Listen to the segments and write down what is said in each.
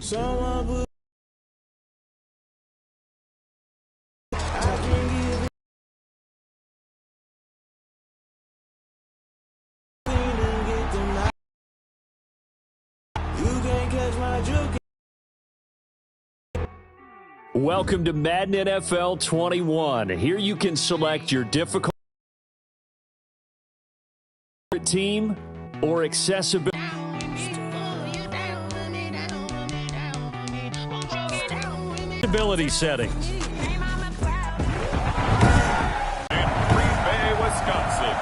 Welcome to Madden NFL 21. Here you can select your difficult team or accessibility settings. In Green Bay, Wisconsin.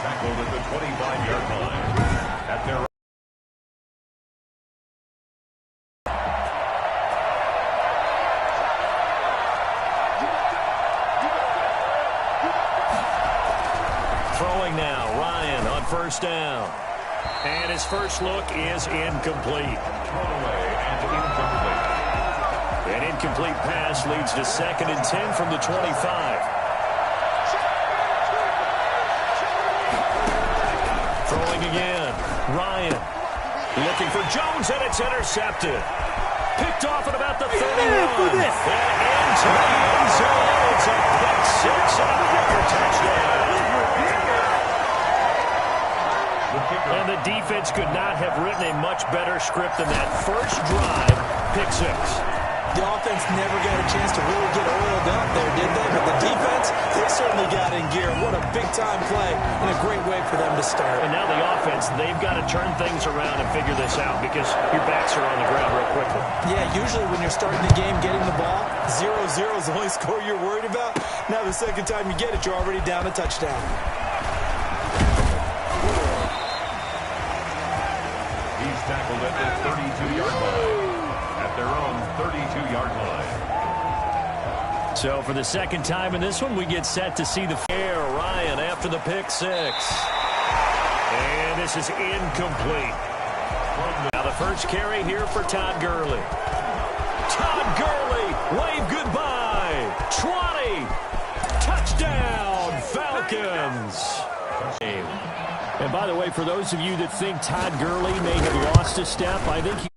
Tackled at the 25-yard line. At their throwing now, Ryan on first down. And his first look is incomplete. thrown away and incomplete. An incomplete pass leads to 2nd and 10 from the 25. Throwing again. Ryan looking for Jones, and it's intercepted. Picked off at about the 31. And into the end zone. It's a pick six and a kicker touchdown. And the defense could not have written a much better script than that first drive. Pick six. The offense never got a chance to really get oiled up there, did they? But the defense, they certainly got in gear. What a big-time play and a great way for them to start. And now the offense, they've got to turn things around and figure this out because your backs are on the ground real quickly. Yeah, usually when you're starting the game, getting the ball, 0-0 is the only score you're worried about. Now the second time you get it, you're already down a touchdown. He's tackled at the 32-yard line. At their own 32-yard line. So for the second time in this one, we get set to see the fair. Ryan after the pick six. And this is incomplete. Now the first carry here for Todd Gurley. Todd Gurley, wave goodbye. 20. Touchdown, Falcons. And by the way, for those of you that think Todd Gurley may have lost a step, I think he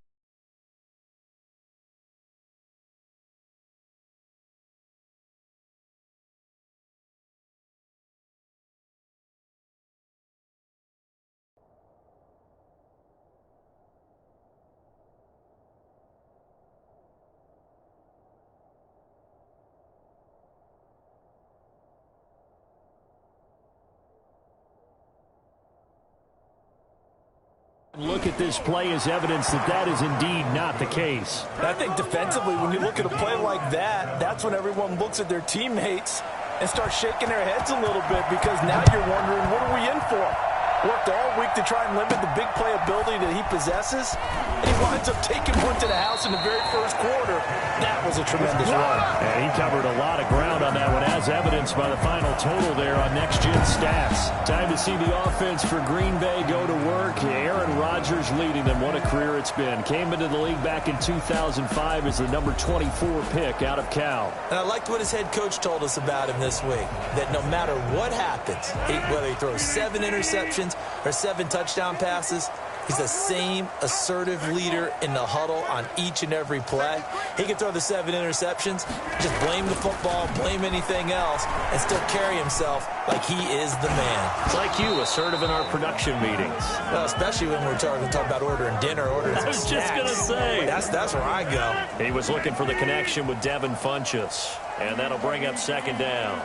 look at this play as evidence that that is indeed not the case. I think defensively, when you look at a play like that, that's when everyone looks at their teammates and starts shaking their heads a little bit because now you're wondering, what are we in for? Worked all week to try and limit the big play ability that he possesses, and he winds up taking one to the house in the very first quarter. That was a tremendous run. And he covered a lot of ground on that one, as evidenced by the final total there on Next Gen Stats. Time to see the offense for Green Bay go to work. Aaron Rodgers leading them. What a career it's been. Came into the league back in 2005 as the number 24 pick out of Cal. And I liked what his head coach told us about him this week, that no matter what happens, whether he throws 7 interceptions or 7 touchdown passes, he's the same assertive leader in the huddle on each and every play. He can throw the 7 interceptions, just blame the football, blame anything else, and still carry himself like he is the man. It's like you, assertive in our production meetings. Well, especially when we're talking about ordering dinner, ordering some snacks. I was just going to say. That's where I go. He was looking for the connection with Devin Funchess, and that'll bring up 2nd down.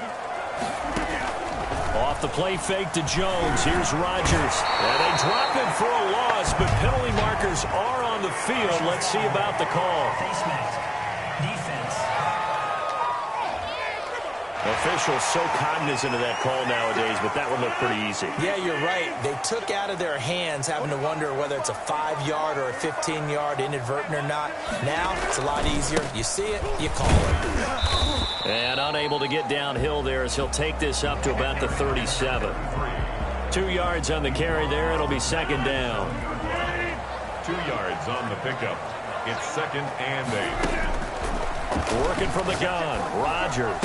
Off the play fake to Jones. Here's Rodgers. And they drop him for a loss, but penalty markers are on the field. Let's see about the call. Face mask. Defense. Officials so cognizant of that call nowadays, but that one looked pretty easy. Yeah, you're right. They took out of their hands having to wonder whether it's a 5-yard or a 15-yard inadvertent or not. Now, it's a lot easier. You see it, you call it. And unable to get downhill there as he'll take this up to about the 37. 2 yards on the carry there. It'll be 2nd down. 2 yards on the pickup. It's 2nd and 8. Working from the gun. Rodgers.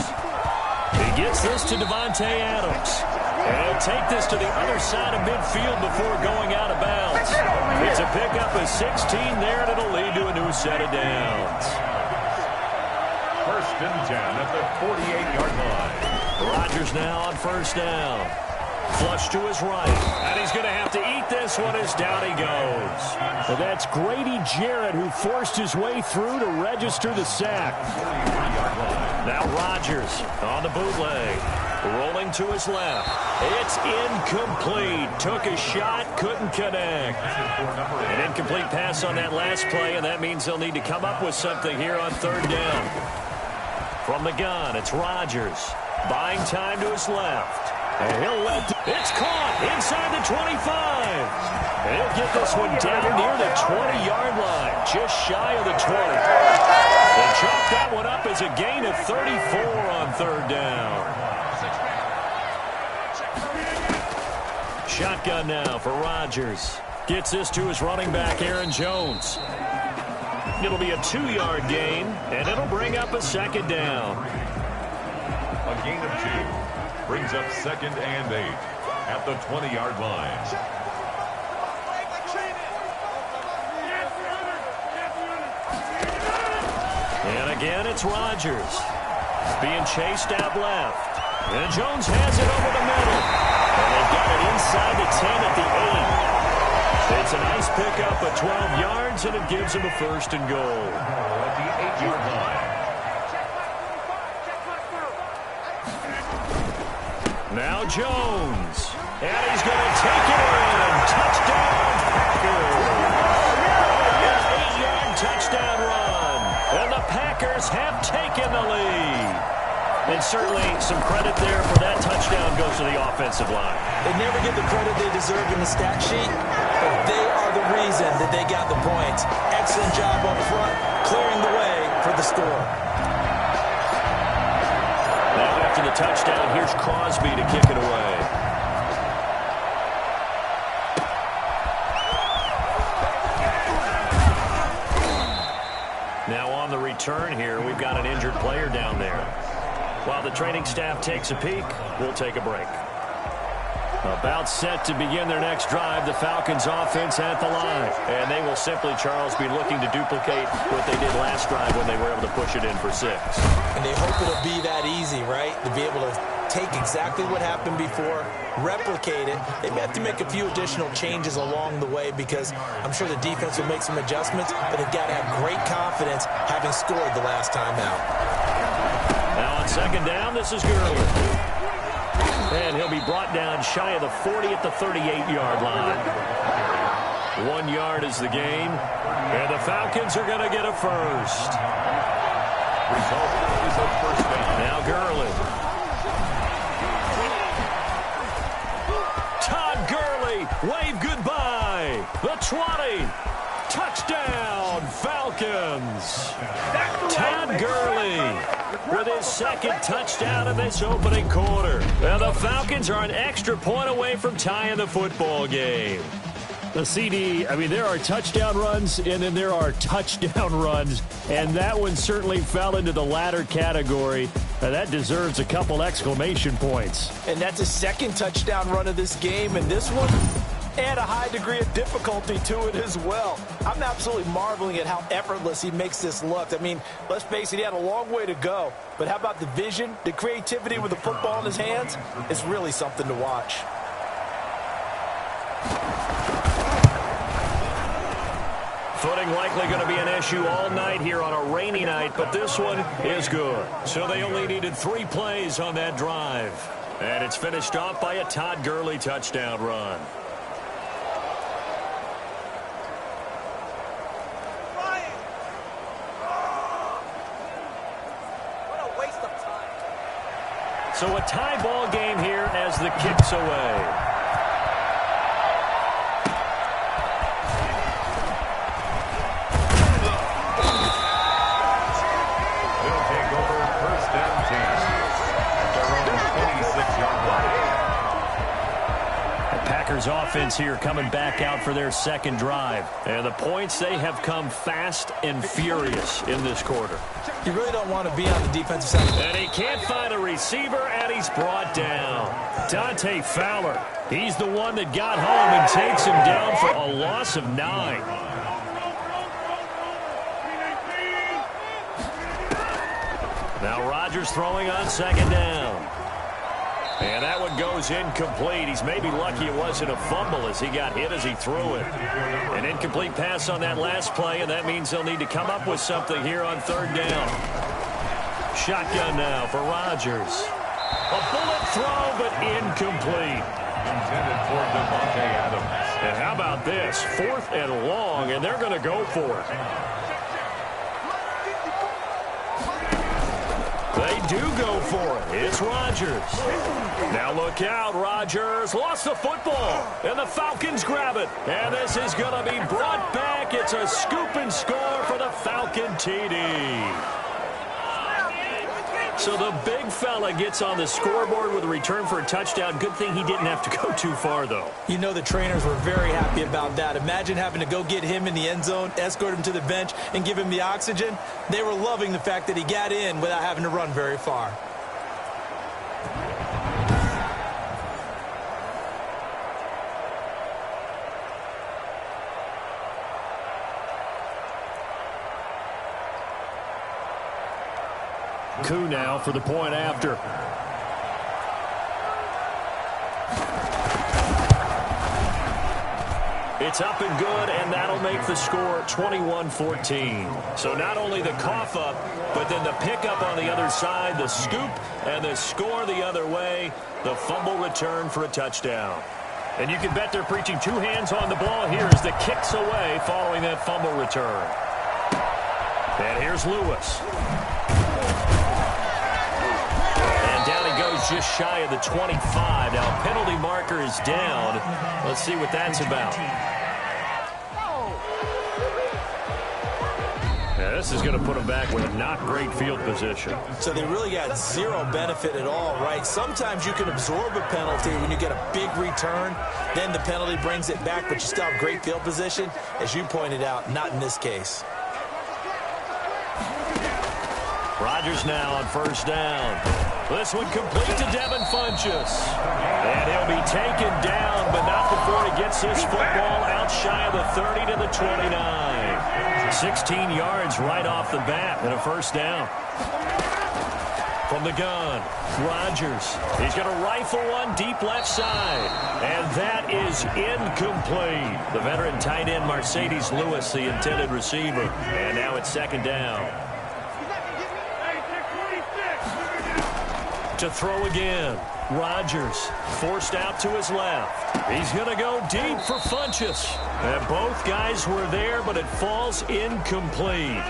He gets this to Devontae Adams. And he'll take this to the other side of midfield before going out of bounds. It's a pickup of 16 there, and it'll lead to a new set of downs. First and 10 at the 48-yard line. Rodgers now on first down. Flush to his right. And he's going to have to eat this one as down he goes. And that's Grady Jarrett who forced his way through to register the sack. Now Rodgers on the bootleg. Rolling to his left. It's incomplete. Took a shot, couldn't connect. An incomplete pass on that last play, and that means they'll need to come up with something here on third down. From the gun, it's Rodgers. Buying time to his left. And he'll let it's caught inside the 25. And he'll get this one down near the 20-yard line, just shy of the 20. They chalk that one up as a gain of 34 on third down. Shotgun now for Rodgers. Gets this to his running back, Aaron Jones. It'll be a 2-yard gain, and it'll bring up a second down. A gain of 2 brings up second and 8 at the 20-yard line. And again, it's Rodgers. Being chased out left. And Jones has it over the middle. And they've got it inside the 10 at the 8. It's a nice pickup of 12 yards, and it gives him a first and goal. At the 8-yard line. Now Jones. And he's going to take it in. Touchdown, Packers. An 8-yard touchdown run. And the Packers have taken the lead. And certainly some credit there for that touchdown goes to the offensive line. They never get the credit they deserve in the stat sheet, but they are the reason that they got the points. Excellent job up front, clearing the way for the score. Now after the touchdown, here's Crosby to kick it away. Now on the return here, we've got an injured player down there. While the training staff takes a peek, we'll take a break. About set to begin their next drive, the Falcons offense at the line. And they will simply, Charles, be looking to duplicate what they did last drive when they were able to push it in for 6. And they hope it'll be that easy, right? To be able to take exactly what happened before, replicate it. They may have to make a few additional changes along the way because I'm sure the defense will make some adjustments, but they've got to have great confidence having scored the last time out. Now on second down, this is Gurley. And he'll be brought down shy of the 40 at the 38-yard line. 1 yard is the gain. And the Falcons are going to get a first. Result is a first down. Now Gurley. Todd Gurley, wave goodbye. The 20. Touchdown, Falcons. Todd Gurley with his second touchdown in this opening quarter. Now the Falcons are an extra point away from tying the football game. The CD, I mean, there are touchdown runs, and then there are touchdown runs, and that one certainly fell into the latter category. Now, that deserves a couple exclamation points. And that's his second touchdown run of this game, and this one and a high degree of difficulty to it as well. I'm absolutely marveling at how effortless he makes this look. I mean, let's face it, he had a long way to go. But how about the vision, the creativity with the football in his hands? It's really something to watch. Footing likely going to be an issue all night here on a rainy night, but this one is good. So they only needed 3 plays on that drive. And it's finished off by a Todd Gurley touchdown run. So a tie ball game here as the kick's away. They'll take over first and 10 at their own 26-yard line. The Packers offense offense here coming back out for their second drive. And the points, they have come fast and furious in this quarter. You really don't want to be on the defensive side. And he can't find a receiver, and he's brought down. Dante Fowler, he's the one that got home and takes him down for a loss of 9. Now Rodgers throwing on second down. And that one goes incomplete. He's maybe lucky it wasn't a fumble as he got hit as he threw it. An incomplete pass on that last play, and that means they'll need to come up with something here on third down. Shotgun now for Rodgers. A bullet throw, but incomplete. Intended for Devontae Adams. And how about this? 4th and long, and they're going to go for it. They do go for it. It's Rodgers. Now look out. Rodgers lost the football, and the Falcons grab it. And this is going to be brought back. It's a scoop and score for the Falcon TD. So the big fella gets on the scoreboard with a return for a touchdown. Good thing he didn't have to go too far, though. You know the trainers were very happy about that. Imagine having to go get him in the end zone, escort him to the bench, and give him the oxygen. They were loving the fact that he got in without having to run very far. Koo now for the point after. It's up and good, and that'll make the score 21-14. So not only the cough up, but then the pickup on the other side, the scoop, and the score the other way, the fumble return for a touchdown. And you can bet they're preaching 2 hands on the ball here as the kick's away following that fumble return. And here's Lewis. Just shy of the 25. Now, a penalty marker is down. Let's see what that's about. Yeah, this is going to put them back with a not great field position. So they really got zero benefit at all, right? Sometimes you can absorb a penalty when you get a big return. Then the penalty brings it back, but you still have great field position. As you pointed out, not in this case. Rodgers now on first down. This one complete to Devin Funchess. And he'll be taken down, but not before he gets this football out shy of the 30 to the 29. 16 yards right off the bat and a first down. From the gun, Rodgers. He's going to rifle one deep left side. And that is incomplete. The veteran tight end Mercedes Lewis, the intended receiver. And now it's second down. To throw again. Rodgers forced out to his left. He's going to go deep for Funchess. And both guys were there, but it falls incomplete.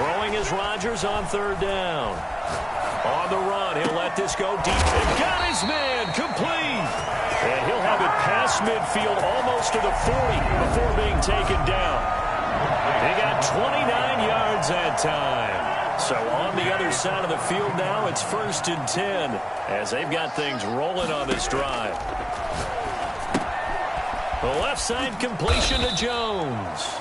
Throwing is Rodgers on third down. On the run, he'll let this go deep. And got his man complete. And he'll have it past midfield almost to the 40 before being taken down. He got 29 yards that time. So on the other side of the field now, it's 1st and 10 as they've got things rolling on this drive. The left side completion to Jones.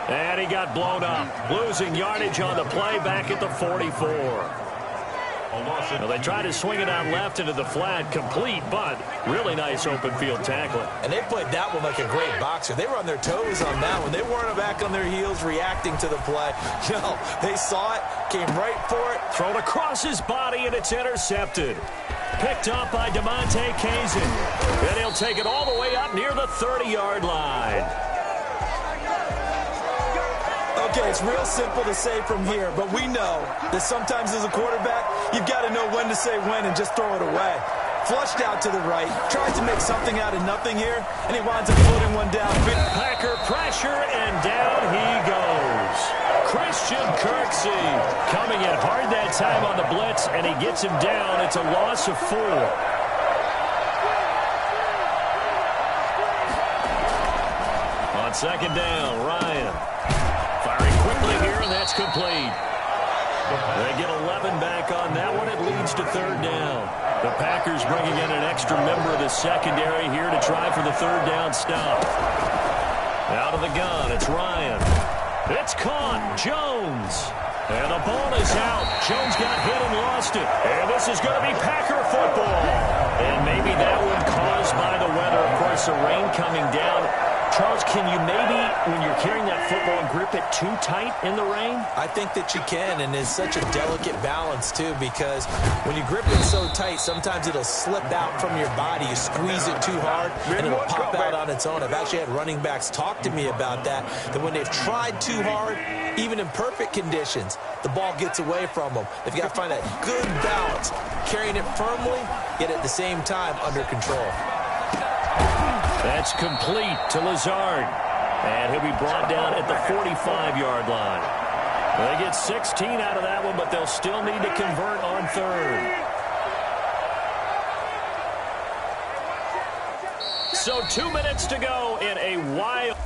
And he got blown up, losing yardage on the play back at the 44. Well, they tried to swing it out left into the flat, complete, but really nice open field tackling. And they played that one like a great boxer. They were on their toes on that one. They weren't back on their heels reacting to the play. No, they saw it, came right for it. Thrown across his body, and it's intercepted. Picked up by DeMonte Kazin. And he'll take it all the way up near the 30-yard line. Okay, it's real simple to say from here, but we know that sometimes as a quarterback, you've got to know when to say when and just throw it away. Flushed out to the right, tries to make something out of nothing here, and he winds up floating one down. Packer pressure, and down he goes. Christian Kirksey coming in hard that time on the blitz, and he gets him down. It's a loss of 4. On second down, Ryan. Firing quickly here, and that's complete. They get 11 back on that one. It leads to third down. The Packers bringing in an extra member of the secondary here to try for the third down stop. Out of the gun, it's Ryan. It's caught. Jones. And the ball is out. Jones got hit and lost it. And this is going to be Packer football. And maybe that one caused by the weather. Of course, the rain coming down. Charles, can you maybe, when you're carrying that football, grip it too tight in the rain? I think that you can, and it's such a delicate balance, too, because when you grip it so tight, sometimes it'll slip out from your body. You squeeze it too hard, and it'll pop out on its own. I've actually had running backs talk to me about that when they've tried too hard, even in perfect conditions, the ball gets away from them. They've got to find that good balance, carrying it firmly, yet at the same time under control. That's complete to Lazard. And he'll be brought down at the 45-yard line. They get 16 out of that one, but they'll still need to convert on third. So 2 minutes to go in a wild...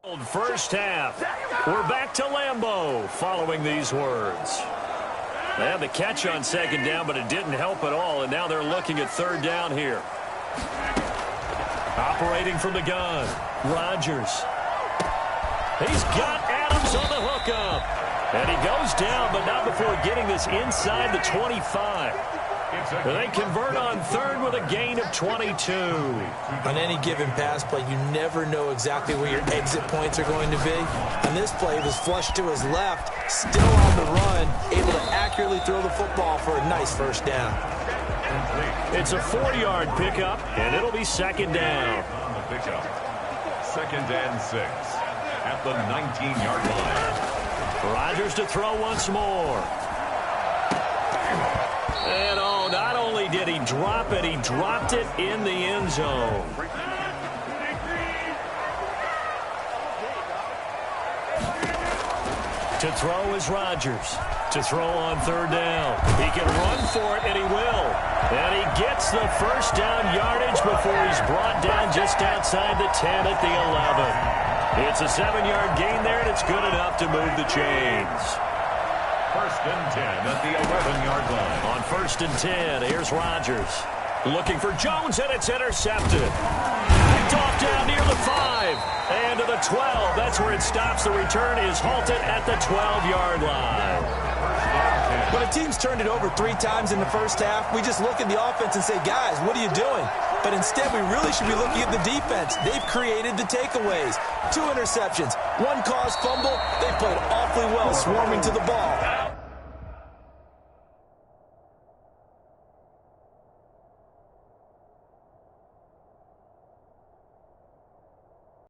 First half. We're back to Lambeau following these words. They had the catch on second down, but it didn't help at all, and now they're looking at third down here. Operating from the gun, Rodgers. He's got Adams on the hookup. And he goes down, but not before getting this inside the 25. And they convert on third with a gain of 22. On any given pass play, you never know exactly where your exit points are going to be. On this play, it was flushed to his left, still on the run, able to accurately throw the football for a nice first down. It's a 4-yard pickup, and it'll be second down. On the pickup, 2nd and 6 at the 19-yard line. Rodgers to throw once more. And oh, not only did he drop it, he dropped it in the end zone. To throw is Rodgers. To throw on third down. He can run for it, and he will. And he gets the first down yardage before he's brought down just outside the 10 at the 11. It's a 7-yard gain there, and it's good enough to move the chains. 1st and 10 at the 11-yard line. On 1st and 10, here's Rodgers. Looking for Jones, and it's intercepted. Picked off down near the 5. And to the 12. That's where it stops. The return is halted at the 12-yard line. When a team's turned it over 3 times in the first half, we just look at the offense and say, guys, what are you doing? But instead, we really should be looking at the defense. They've created the takeaways. 2 interceptions, 1 caused fumble. They played awfully well swarming to the ball.